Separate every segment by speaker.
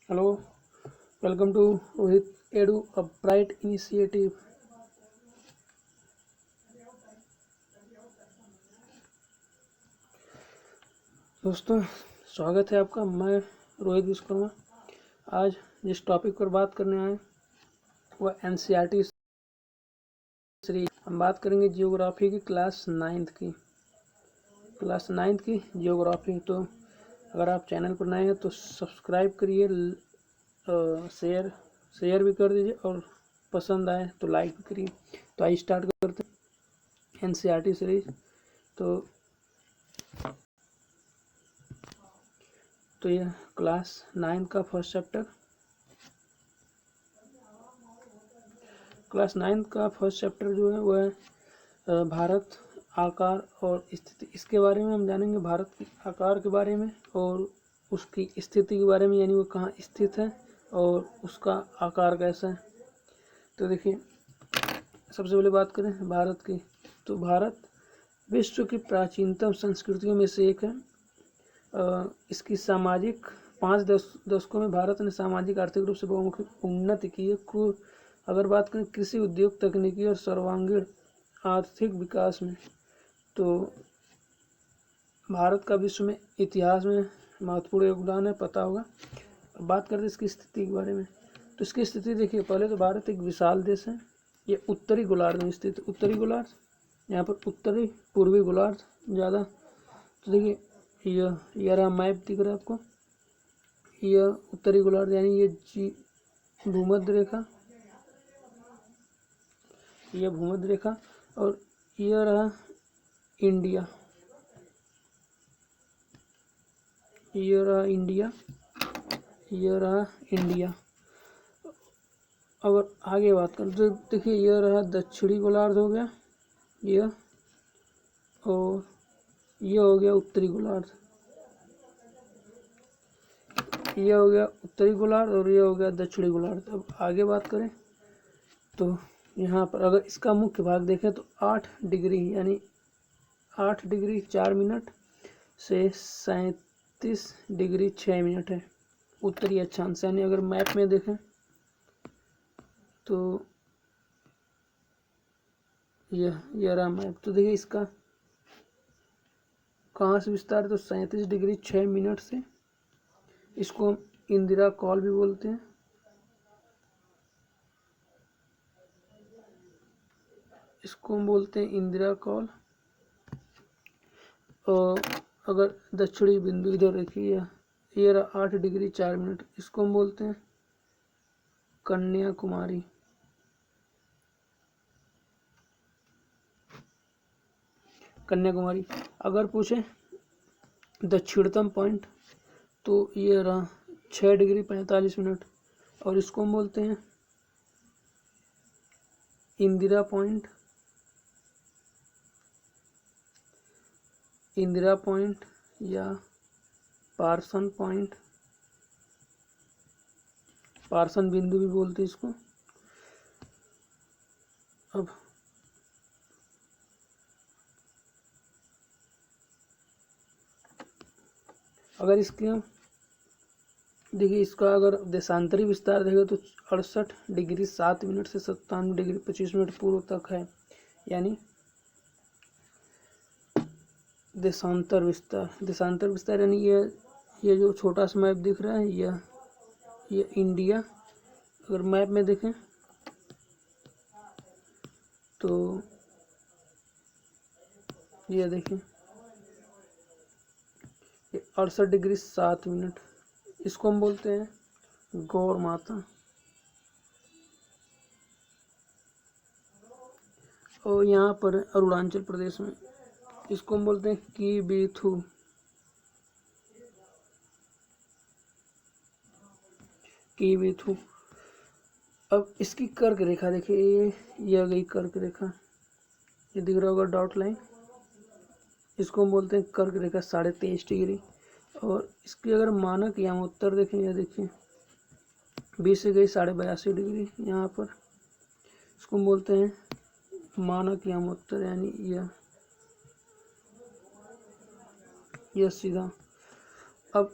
Speaker 1: Hello, welcome to Rohit Edu, a bright initiative. दोस्तों, स्वागत है आपका। मैं रोहित विश्वकर्मा। आज जिस टॉपिक पर बात करने आए वह एनसीईआरटी सीरीज। हम बात करेंगे जियोग्राफी की क्लास नाइन्थ की जियोग्राफी। तो अगर आप चैनल पर नए हैं तो सब्सक्राइब करिए, शेयर भी कर दीजिए और पसंद आए तो लाइक भी करिए। तो आइए स्टार्ट करते हैं एनसीईआरटी सीरीज। तो यह क्लास 9 का फर्स्ट चैप्टर। क्लास 9 का फर्स्ट चैप्टर जो है वह भारत, आकार और स्थिति। इसके बारे में हम जानेंगे, भारत के आकार के बारे में और उसकी स्थिति के बारे में, यानी वो कहाँ स्थित है और उसका आकार कैसा है। तो देखिए, सबसे पहले बात करें भारत की। तो भारत विश्व की प्राचीनतम संस्कृतियों में से एक है। इसकी सामाजिक 5 दशकों में भारत ने सामाजिक आर्थिक रूप से बहुमुखी उन्नति की है। अगर बात करें कृषि, उद्योग, तकनीकी और सर्वांगीण आर्थिक विकास में, तो भारत का विश्व में इतिहास में महत्वपूर्ण योगदान है, पता होगा। अब बात करते हैं इसकी स्थिति के बारे में। तो इसकी स्थिति देखिए, पहले तो भारत एक विशाल देश है। ये उत्तरी गोलार्ध में स्थित है। उत्तरी गोलार्ध, यहाँ पर उत्तरी पूर्वी गोलार्ध ज़्यादा। तो देखिए, यह रहा मैप दिख रहा है आपको। यह उत्तरी गोलार्ध यानी ये भूमध्य रेखा, यह भूमध्य रेखा, और यह रहा इंडिया, यह रहा इंडिया, यह रहा इंडिया। अगर आगे बात करें तो देखिए, यह रहा दक्षिणी गोलार्ध हो गया यह, और यह हो गया उत्तरी गोलार्ध। यह हो गया उत्तरी गोलार्ध और यह हो गया दक्षिणी गोलार्ध। अब आगे बात करें तो यहाँ पर अगर इसका मुख्य भाग देखें तो 8 डिग्री यानी 8 डिग्री 4 मिनट से 37 डिग्री 6 मिनट है उत्तरी अक्षांश। यानी अगर मैप में देखें तो यह रहा मैप। तो देखिए, इसका कहाँ से विस्तार है, तो 37 डिग्री 6 मिनट से। इसको हम इंदिरा कॉल भी बोलते हैं। इसको हम बोलते हैं इंदिरा कॉल। और अगर दक्षिणी बिंदु इधर रखिए, ये रहा 8 डिग्री 4 मिनट, इसको हम बोलते हैं कन्याकुमारी। कन्याकुमारी। अगर पूछे दक्षिणतम पॉइंट तो ये रहा 6 डिग्री 45 मिनट, और इसको हम बोलते हैं इंदिरा पॉइंट। इंदिरा पॉइंट या पार्सन पॉइंट, पार्सन बिंदु भी बोलते हैं इसको। अब अगर इसके हम देखिए, इसका अगर देशांतरी विस्तार देखें तो 68 डिग्री 7 मिनट से 97 डिग्री 25 मिनट पूर्व तक है। यानी देशांतर विस्तार यानी ये जो छोटा सा मैप दिख रहा है, यह इंडिया। अगर मैप में देखें तो ये देखें, ये 68 डिग्री 7 मिनट, इसको हम बोलते हैं गौर माता। और यहाँ पर अरुणाचल प्रदेश में, इसको हम बोलते हैं कीबीथू। कीबीथू। अब इसकी कर्क रेखा देखिए, ये गई कर्क रेखा, ये दिख रहा होगा डॉट लाइन। इसको हम बोलते हैं कर्क रेखा 23.5 डिग्री। और इसकी अगर मानक यामोत्तर देखें, यह देखिए 20 से गई 82.5 डिग्री यहाँ पर। इसको हम बोलते हैं मानक यामोत्तर, यानी यह सीधा। अब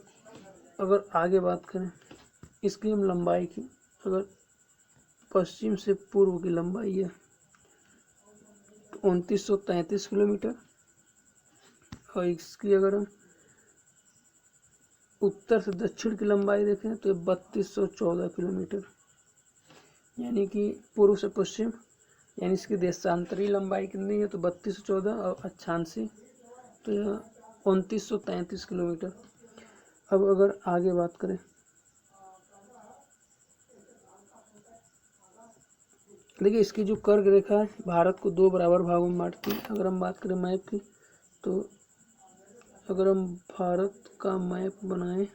Speaker 1: अगर आगे बात करें इसकी हम लंबाई की, अगर पश्चिम से पूर्व की लंबाई है तो 2933 किलोमीटर, और इसकी अगर हम उत्तर से दक्षिण की लंबाई देखें तो 3214 किलोमीटर, यानी कि पूर्व से पश्चिम, यानी इसकी देशांतरी लंबाई कितनी है तो 3214 और अक्षांशी तो यह 2933 किलोमीटर। अब अगर आगे बात करें, देखिए इसकी जो कर्क रेखा है भारत को 2 बराबर भागों में बांटती है। अगर हम बात करें मैप की, तो अगर हम भारत का मैप बनाएं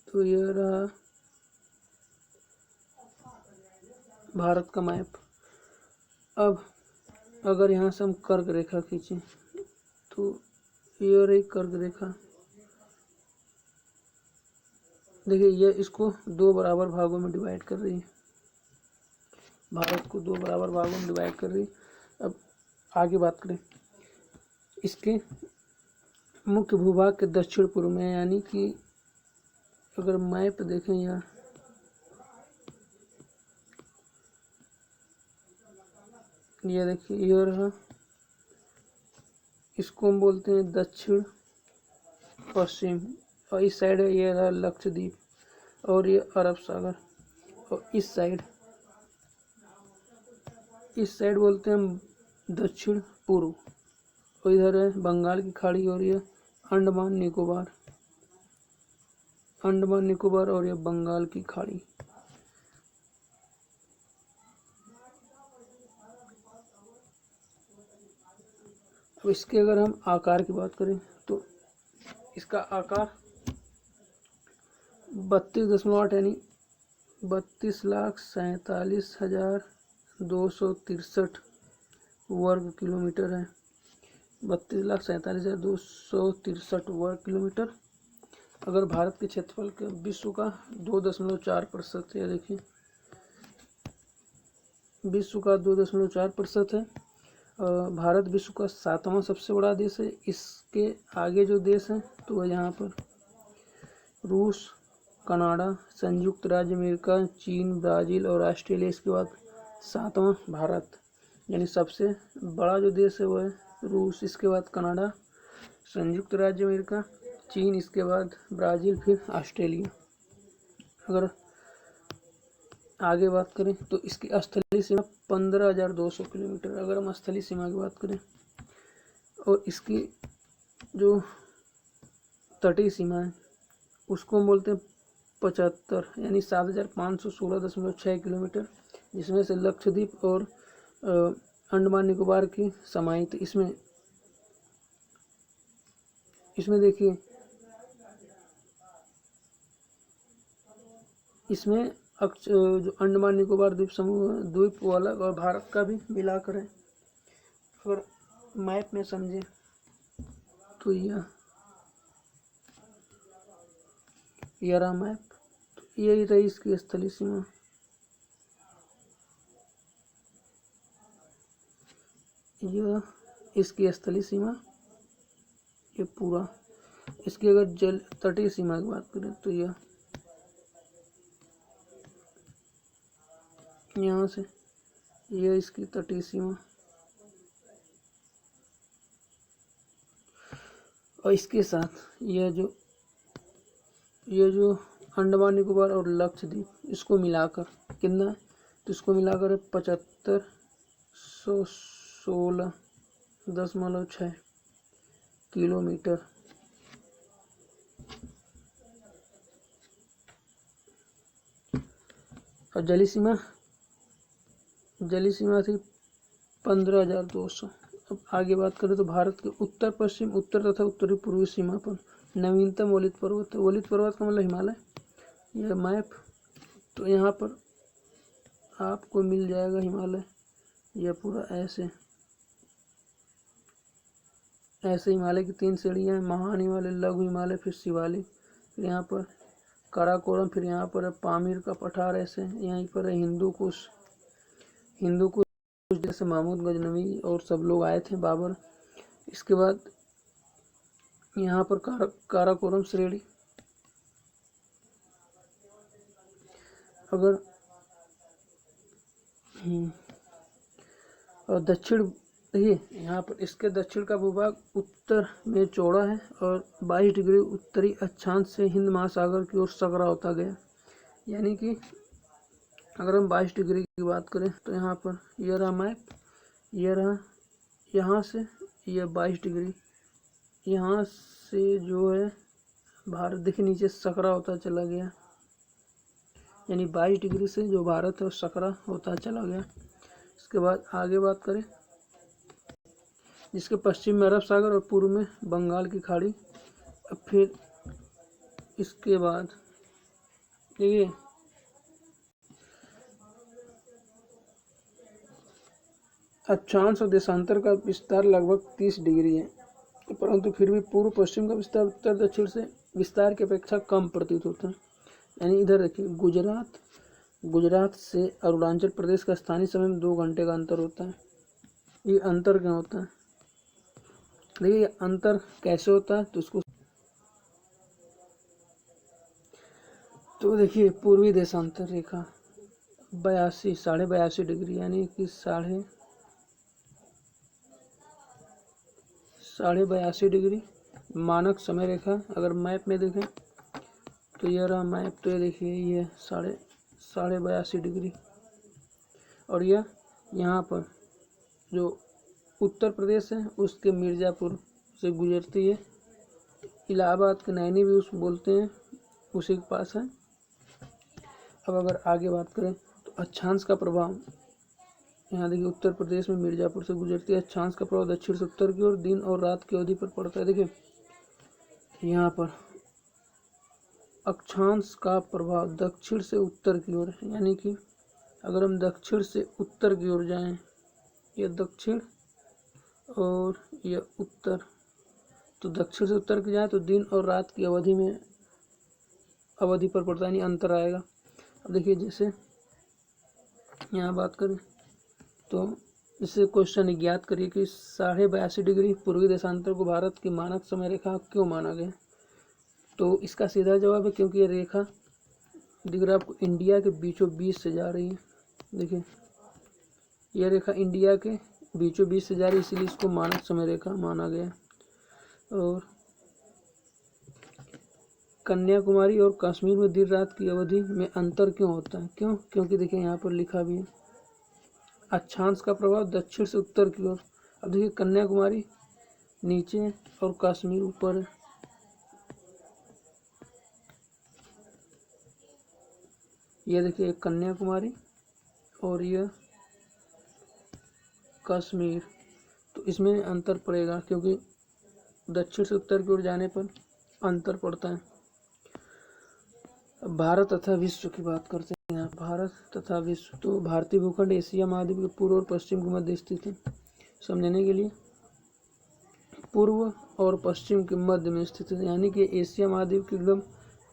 Speaker 1: तो यह रहा भारत का मैप। अब अगर यहाँ से हम कर्क रेखा खींचें तो यह रही कर्क रेखा। देखिए यह इसको 2 बराबर भागों में डिवाइड कर रही है, भारत को 2 बराबर भागों में डिवाइड कर रही है। अब आगे बात करें, इसके मुख्य भूभाग के दक्षिण पूर्व में, यानी कि अगर मैप देखें यहाँ, ये देखिए ये रहा, इसको हम बोलते हैं दक्षिण पश्चिम, और इस साइड है ये रहा लक्षद्वीप और ये अरब सागर, और इस साइड बोलते हैं हम दक्षिण पूर्व, और इधर है बंगाल की खाड़ी और ये अंडमान निकोबार और ये बंगाल की खाड़ी। अब इसके अगर हम आकार की बात करें तो इसका आकार 32.8 यानी 32,47,263 वर्ग किलोमीटर है। 32,47,263 वर्ग किलोमीटर। अगर भारत के क्षेत्रफल के विश्व का 2.4% है, देखिए विश्व का 2.4% है। भारत विश्व का 7वां सबसे बड़ा देश है। इसके आगे जो देश हैं तो वह यहाँ पर रूस, कनाडा, संयुक्त राज्य अमेरिका, चीन, ब्राज़ील और ऑस्ट्रेलिया। इसके बाद 7वां भारत, यानी सबसे बड़ा जो देश है वह है रूस, इसके बाद कनाडा, संयुक्त राज्य अमेरिका, चीन, इसके बाद ब्राज़ील, फिर ऑस्ट्रेलिया। अगर आगे बात करें तो इसकी स्थलीय सीमा 15,200 किलोमीटर, अगर हम स्थलीय सीमा की बात करें, और इसकी जो तटीय सीमा है उसको हम बोलते हैं 75 यानी 7,516.6 किलोमीटर, जिसमें से लक्षद्वीप और अंडमान निकोबार की समाहित। इसमें देखिए इसमें जो अंडमान निकोबार द्वीप समूह द्वीप वाला और भारत का भी मिलाकर है। अगर मैप में समझे तो यह रहा मैप, तो यही रही इसकी स्थलीय सीमा। यह इसकी स्थलीय सीमा, ये पूरा। इसकी अगर जल तटीय सीमा की बात करें तो यह यहाँ से यह इसकी तटीय सीमा, और इसके साथ यह जो अंडमान निकोबार और लक्षद्वीप, इसको मिलाकर कितना है तो इसको मिलाकर 7516.6 किलोमीटर। और जलीय सीमा थी 15,200। अब आगे बात करें तो भारत के उत्तर पश्चिम, उत्तर तथा उत्तरी पूर्वी सीमा पर नवीनतम वलित पर्वत है। वलित पर्वत का मतलब हिमालय। यह मैप, तो यहाँ पर आपको मिल जाएगा हिमालय, यह पूरा ऐसे हिमालय की 3 श्रेणियाँ हैं, महान हिमालय, लघु हिमालय, फिर शिवालिक, फिर यहाँ पर काराकोरम, फिर यहाँ पर है पामीर का पठार, ऐसे यहीं पर है हिंदू कुश जैसे महमूद गजनवी और सब लोग आए थे, बाबर। इसके बाद यहाँ पर काराकोरम श्रेणी। अगर और दक्षिण, देखिए यहाँ पर इसके दक्षिण का भूभाग उत्तर में चौड़ा है और 22 डिग्री उत्तरी अक्षांश से हिंद महासागर की ओर सकरा होता गया। यानी कि अगर हम 22 डिग्री की बात करें तो यहाँ पर यह रहा मैप, यह रहा यहाँ से यह 22 डिग्री, यहाँ से जो है भारत देखिए नीचे सकरा होता चला गया, यानी 22 डिग्री से जो भारत है वो सकरा होता चला गया। इसके बाद आगे बात करें, जिसके पश्चिम में अरब सागर और पूर्व में बंगाल की खाड़ी। अब फिर इसके बाद देखिए अक्षांश और देशांतर का विस्तार लगभग 30 डिग्री है, परंतु फिर भी पूर्व पश्चिम का विस्तार उत्तर दक्षिण से विस्तार की अपेक्षा कम प्रतीत होता है। यानी इधर देखिए गुजरात से अरुणाचल प्रदेश का स्थानीय समय में 2 घंटे का अंतर होता है। ये अंतर क्या होता है, देखिए अंतर कैसे होता है, तो देखिए पूर्वी देशांतर रेखा 82.5 डिग्री, यानी कि 82.5 डिग्री मानक समय रेखा। अगर मैप में देखें तो यह रहा मैप, तो ये देखिए ये 82.5 डिग्री। और यह यहाँ पर जो उत्तर प्रदेश है उसके मिर्ज़ापुर से गुजरती है, इलाहाबाद के नैनी भी उस बोलते हैं, उसी के पास है। अब अगर आगे बात करें तो अक्षांश का प्रभाव, यहाँ देखिए उत्तर प्रदेश में मिर्ज़ापुर से गुजरती है। अक्षांश का प्रभाव दक्षिण से उत्तर की ओर दिन और रात की अवधि पर पड़ता है। देखिए यहाँ पर अक्षांश का प्रभाव दक्षिण से उत्तर की ओर, यानी कि अगर हम दक्षिण से उत्तर की ओर जाएं, यह दक्षिण और यह उत्तर, तो दक्षिण से उत्तर की जाए तो दिन और रात की अवधि पर पड़ता है, यानी अंतर आएगा। अब देखिए जैसे यहाँ बात करें तो इससे क्वेश्चन ज्ञात करिए कि 82.5 डिग्री पूर्वी देशांतर को भारत की मानक समय रेखा क्यों माना गया। तो इसका सीधा जवाब है क्योंकि ये रेखा दिख रहा है आपको इंडिया के बीचों बीच से जा रही है। देखिए यह रेखा इंडिया के बीचों बीच से जा रही है, इसीलिए इसको मानक समय रेखा माना गया। और कन्याकुमारी और कश्मीर में दिन रात की अवधि में अंतर क्यों होता है, क्योंकि देखिए यहाँ पर लिखा भी है अक्षांश का प्रभाव दक्षिण से उत्तर की ओर। अब देखिए कन्याकुमारी नीचे और कश्मीर ऊपर है। यह देखिए कन्याकुमारी और यह कश्मीर, तो इसमें अंतर पड़ेगा क्योंकि दक्षिण से उत्तर की ओर जाने पर अंतर पड़ता है। भारत तथा विश्व की बात करते हैं। यहाँ भारत तथा विश्व, तो भारतीय भूखंड एशिया महाद्वीप के पूर्व और पश्चिम के मध्य स्थित है। समझने के लिए पूर्व और पश्चिम के मध्य में स्थित है, यानी कि एशिया महाद्वीप के एकदम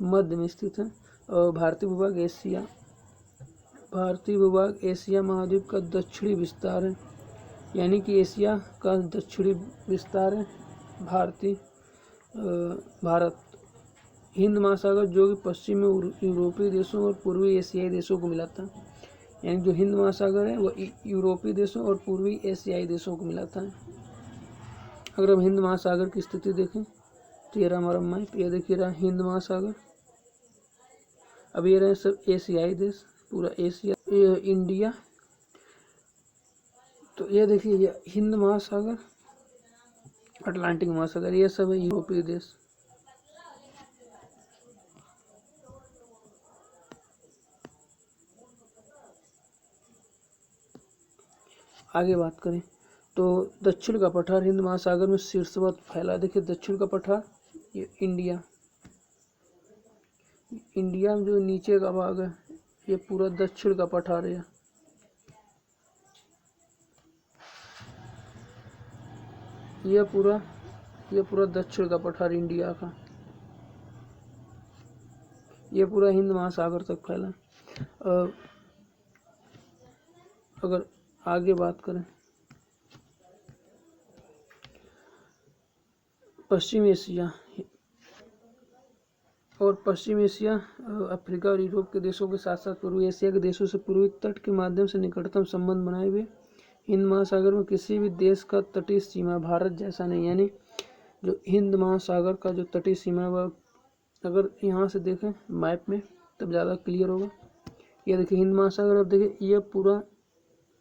Speaker 1: मध्य में स्थित है। और भारतीय भूभाग एशिया महाद्वीप का दक्षिणी विस्तार है, यानी कि एशिया का दक्षिणी विस्तार है भारत। हिंद महासागर जो कि पश्चिम में यूरोपीय देशों और पूर्वी एशियाई देशों को मिलाता है, यानी जो हिंद महासागर है वह यूरोपीय देशों और पूर्वी एशियाई देशों को मिलाता है। अगर हम हिंद महासागर की स्थिति देखें तो ये रहा हमारा मैप, ये देखिए रहा हिंद महासागर। अब ये रहे सब एशियाई देश, पूरा एशिया, ये इंडिया, तो ये देखिए ये हिंद महासागर, अटलांटिक महासागर, ये सब है यूरोपीय देश। आगे बात करें तो दक्षिण का पठार हिंद महासागर में शीर्षवत फैला। देखिए दक्षिण का पठार ये इंडिया में जो नीचे का भाग है ये पूरा दक्षिण का पठार है। ये पूरा दक्षिण का पठार इंडिया का, ये पूरा हिंद महासागर तक फैला। अगर आगे बात करें, पश्चिम एशिया अफ्रीका और यूरोप के देशों के साथ साथ पूर्वी एशिया के देशों से पूर्वी तट के माध्यम से निकटतम संबंध बनाए हुए। हिंद महासागर में किसी भी देश का तटीय सीमा भारत जैसा नहीं, यानी जो हिंद महासागर का जो तटीय सीमा है वह अगर यहाँ से देखें मैप में तब ज़्यादा क्लियर होगा। ये देखिए हिंद महासागर, अब देखिए ये पूरा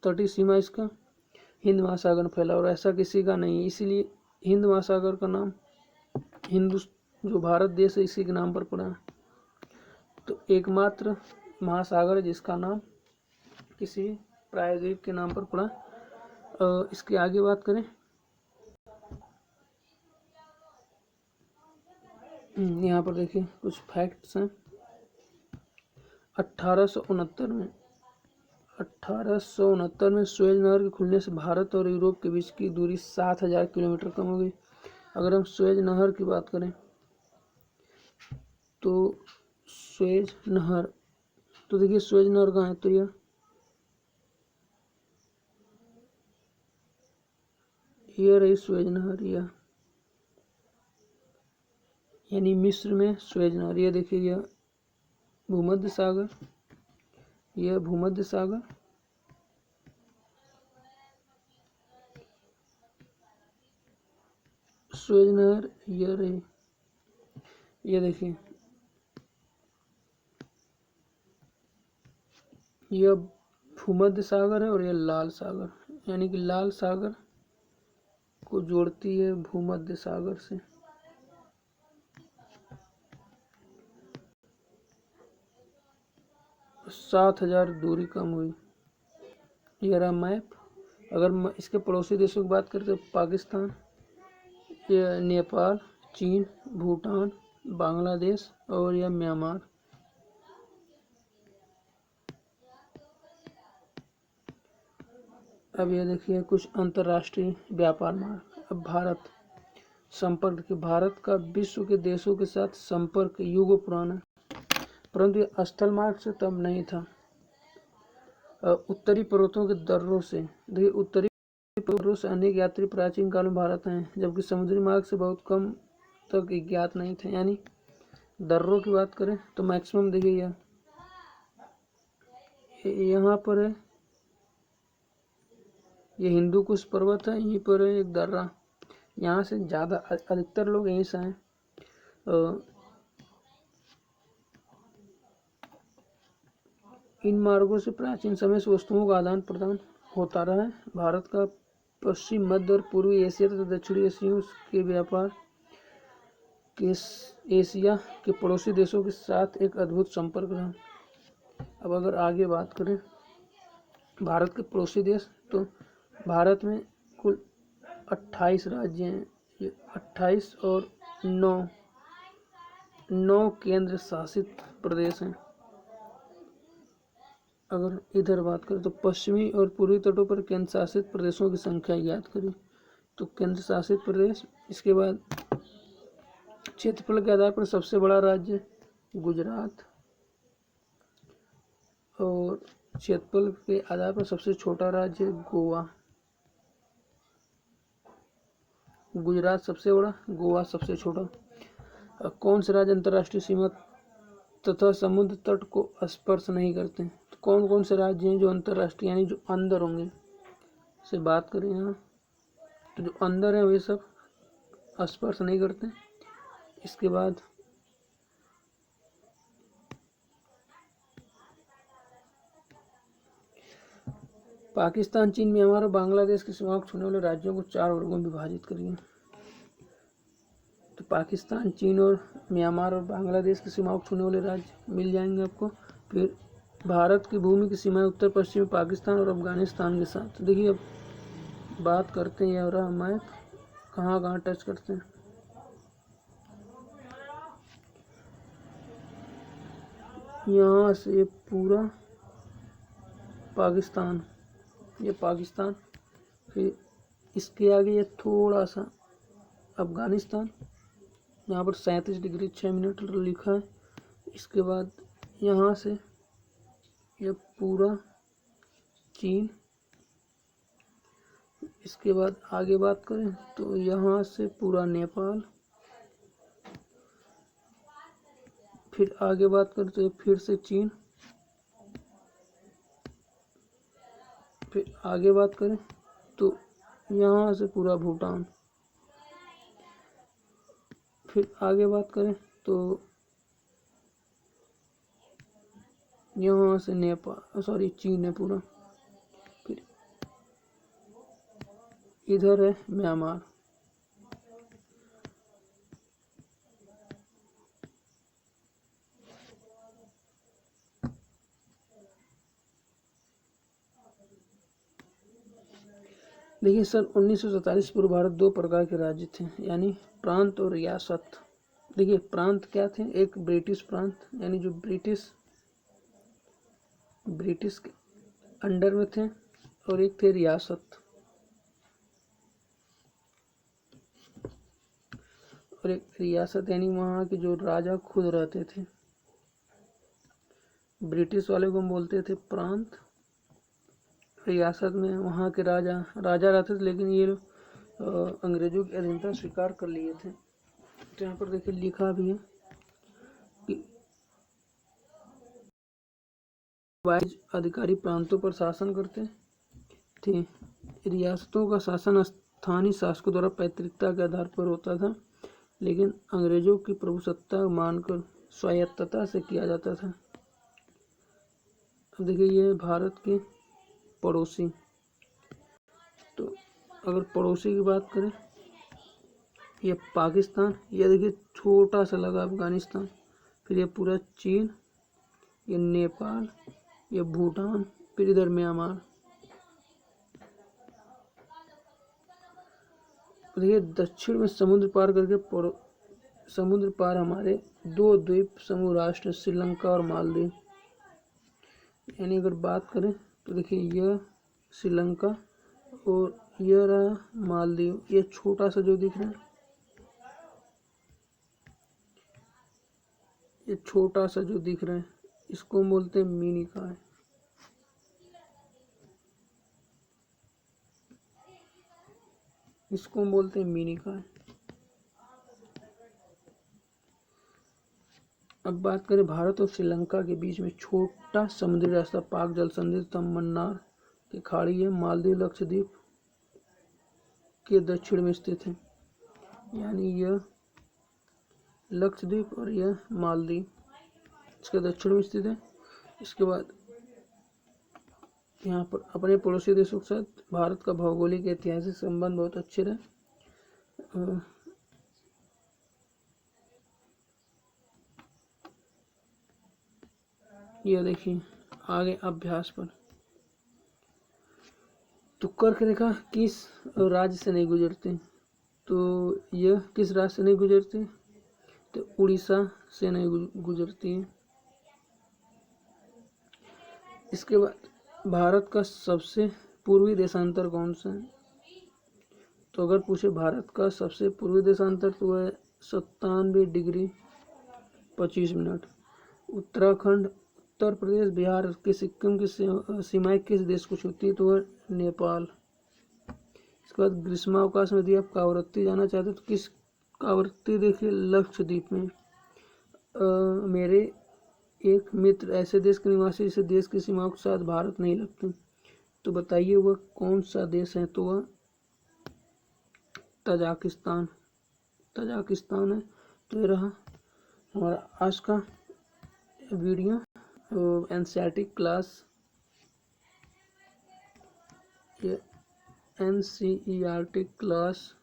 Speaker 1: तटीय सीमा इसका हिंद महासागर में फैला और ऐसा किसी का नहीं है, इसीलिए हिंद महासागर का नाम जो भारत देश है इसी के नाम पर पड़ा है। तो एकमात्र महासागर है जिसका नाम किसी प्रायद्वीप के नाम पर पड़ा। इसके आगे बात करें, यहाँ पर देखिए कुछ फैक्ट्स हैं। 1869 में सुएज नहर के खुलने से भारत और यूरोप के बीच की दूरी 7000 किलोमीटर कम हो गई। अगर हम सुएज नहर की बात करें तो सुएज नहर, तो देखिए सुएज नहर कहाँ है, तो ये रही सुएज नहर, यानी मिस्र में सुएज नहर। ये देखिए यह भूमध्य सागर, यह भूमध्य सागर, सुएज नहर यह रही। ये देखिए यह भूमध्य सागर है और यह लाल सागर, यानी कि लाल सागर को जोड़ती है भूमध्य सागर से। तो 7000 दूरी कम हुई। यह रहा मैप। अगर इसके पड़ोसी देशों की बात करें तो पाकिस्तान, यह नेपाल, चीन, भूटान, बांग्लादेश और यह म्यांमार। अब ये देखिए कुछ अंतर्राष्ट्रीय व्यापार मार्ग। अब भारत संपर्क के, भारत का विश्व के देशों के साथ संपर्क युगों पुराना है, परंतु यह स्थल मार्ग से तब नहीं था। उत्तरी पर्वतों के दर्रों से, देखिए उत्तरी पर्वतों से अनेक यात्री प्राचीन काल में भारत आए, जबकि समुद्री मार्ग से बहुत कम तक ज्ञात नहीं थे। यानी दर्रों की बात करें तो मैक्सिमम देखिए यहाँ पर है, ये हिंदू कुश पर्वत है, यहीं पर है एक दर्रा, यहाँ से ज़्यादा अधिकतर लोग यहीं से आए। इन मार्गों से प्राचीन समय से वस्तुओं का आदान प्रदान होता रहा है। भारत का पश्चिम, मध्य और पूर्वी एशिया तथा दक्षिणी एशिया के व्यापार के एशिया के पड़ोसी देशों के साथ एक अद्भुत संपर्क रहा। अब अगर आगे बात करें भारत के पड़ोसी देश, तो भारत में कुल 28 राज्य हैं, ये 28 और 9 केंद्र शासित प्रदेश हैं। अगर इधर बात करें तो पश्चिमी और पूर्वी तटों पर केंद्र शासित प्रदेशों की संख्या ज्ञात करें, तो केंद्र शासित प्रदेश, इसके बाद क्षेत्रफल के आधार पर सबसे बड़ा राज्य गुजरात और क्षेत्रफल के आधार पर सबसे छोटा राज्य गोवा। गुजरात सबसे बड़ा, गोवा सबसे छोटा। कौन से राज्य अंतर्राष्ट्रीय सीमा तथा समुद्र तट को स्पर्श नहीं करते हैं, तो कौन कौन से राज्य हैं जो अंतर्राष्ट्रीय यानी जो अंदर होंगे से बात करें यहाँ, तो जो अंदर है वे सब स्पर्श नहीं करते। इसके बाद पाकिस्तान, चीन, म्यांमार और बांग्लादेश की सीमाओं को छूने वाले राज्यों को 4 वर्गों में विभाजित करिए। तो पाकिस्तान, चीन और म्यांमार और बांग्लादेश की सीमाओं को छूने वाले राज्य मिल जाएंगे आपको। फिर भारत की भूमि की सीमाएं उत्तर पश्चिम पाकिस्तान और अफगानिस्तान के साथ। देखिए अब बात करते हैं और मैप कहाँ कहाँ टच करते हैं। यहाँ से ये पूरा पाकिस्तान, ये पाकिस्तान, फिर इसके आगे ये थोड़ा सा अफगानिस्तान, यहाँ पर 37 डिग्री 6 मिनट लिखा है। इसके बाद यहाँ से ये पूरा चीन, इसके बाद आगे बात करें तो यहाँ से पूरा नेपाल, फिर आगे बात करें तो फिर से चीन, फिर आगे बात करें तो यहाँ से पूरा भूटान, फिर आगे बात करें तो यहाँ से नेपाल, सॉरी चीन है पूरा, फिर इधर है म्यांमार। देखिए सन 1947 पूर्व भारत दो प्रकार के राज्य थे, यानी प्रांत और रियासत। देखिए प्रांत क्या थे, एक ब्रिटिश प्रांत यानी जो ब्रिटिश के अंडर में थे, और एक थे रियासत, और एक रियासत यानी वहाँ के जो राजा खुद रहते थे। ब्रिटिश वाले को हम बोलते थे प्रांत, रियासत में वहाँ के राजा रहते थे, लेकिन ये अंग्रेजों की अधीनता स्वीकार कर लिए थे। तो यहाँ पर देखिए लिखा भी है कि वाइज अधिकारी प्रांतों पर शासन करते थे। रियासतों का शासन स्थानीय शासकों द्वारा पैतृकता के आधार पर होता था, लेकिन अंग्रेजों की प्रभुसत्ता मानकर स्वायत्तता से किया जाता था। अब देखिए ये भारत के पड़ोसी, तो अगर पड़ोसी की बात करें, ये पाकिस्तान, ये देखिए छोटा सा लगा अफगानिस्तान, फिर ये पूरा चीन, ये नेपाल, ये भूटान, फिर इधर म्यांमार। देखिए दक्षिण में समुद्र पार करके समुद्र पार हमारे दो द्वीप समूह राष्ट्र श्रीलंका और मालदीव। यानी अगर बात करें तो देखिए यह श्रीलंका और यह रहा मालदीव। ये छोटा सा जो दिख रहा है, ये छोटा सा जो दिख रहा है, इसको हम बोलते हैं मिनिकॉय। इसको हम बोलते हैं मिनिकॉय। अब बात करें भारत और श्रीलंका के बीच में छोटा समुद्री रास्ता पाक जल संधि तथा मन्नार की खाड़ी है। मालदीव लक्षद्वीप के दक्षिण में स्थित है, यानी यह लक्षद्वीप और यह मालदीव इसके दक्षिण में स्थित है। इसके बाद यहाँ पर अपने पड़ोसी देशों के साथ भारत का भौगोलिक ऐतिहासिक संबंध बहुत अच्छे रहे। यह देखिए आगे अभ्यास पर, तो कर्क रेखा किस राज्य से नहीं गुजरती, तो यह किस राज्य से नहीं गुजरती, तो उड़ीसा से नहीं गुजरती है। इसके बाद भारत का सबसे पूर्वी देशांतर कौन सा है, तो अगर पूछे भारत का सबसे पूर्वी देशांतर तो वह 97 डिग्री 25 मिनट। उत्तराखंड, उत्तर प्रदेश, बिहार के सिक्किम की सीमाएं किस देश को छूती है, तो वह नेपाल। इसके बाद ग्रीष्मावकाश में यदि आप कावरत्ती जाना चाहते हो तो किस कावरत्ती, देखिए लक्षद्वीप में। मेरे एक मित्र ऐसे देश के निवासी जिसे देश की सीमाओं के साथ भारत नहीं लगते, तो बताइए वह कौन सा देश है, तो वह तजाकिस्तान है। तो ये रहा हमारा आज का वीडियो एनसीईआरटी क्लास, ये एनसीईआरटी क्लास